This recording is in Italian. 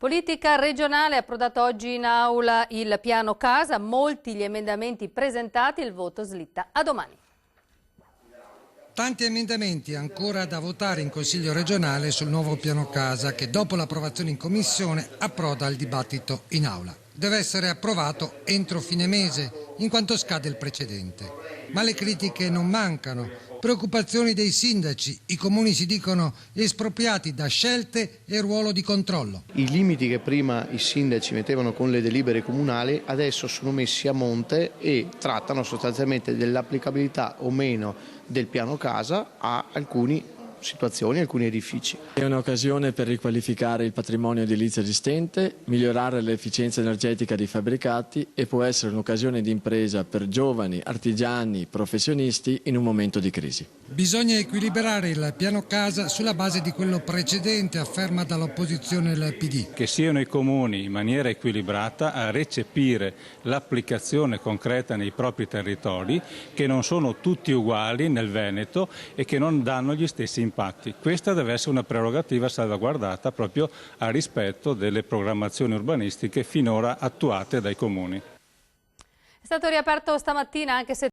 Politica regionale, è approdato oggi in aula il piano casa, molti gli emendamenti presentati, il voto slitta a domani. Tanti emendamenti ancora da votare in Consiglio regionale sul nuovo piano casa che dopo l'approvazione in Commissione approda al dibattito in aula. Deve essere approvato entro fine mese, in quanto scade il precedente. Ma le critiche non mancano, preoccupazioni dei sindaci, i comuni si dicono espropriati da scelte e ruolo di controllo. I limiti che prima i sindaci mettevano con le delibere comunali adesso sono messi a monte e trattano sostanzialmente dell'applicabilità o meno del piano casa a alcune situazioni, alcuni edifici. È un'occasione per riqualificare il patrimonio edilizio esistente, migliorare l'efficienza energetica dei fabbricati e può essere un'occasione di impresa per giovani, artigiani, professionisti in un momento di crisi. Bisogna equilibrare il piano casa sulla base di quello precedente, afferma dall'opposizione il PD. Che siano i comuni in maniera equilibrata a recepire l'applicazione concreta nei propri territori, che non sono tutti uguali nel Veneto e che non danno gli stessi impatti. Questa deve essere una prerogativa salvaguardata proprio a rispetto delle programmazioni urbanistiche finora attuate dai comuni. È stato riaperto stamattina, anche se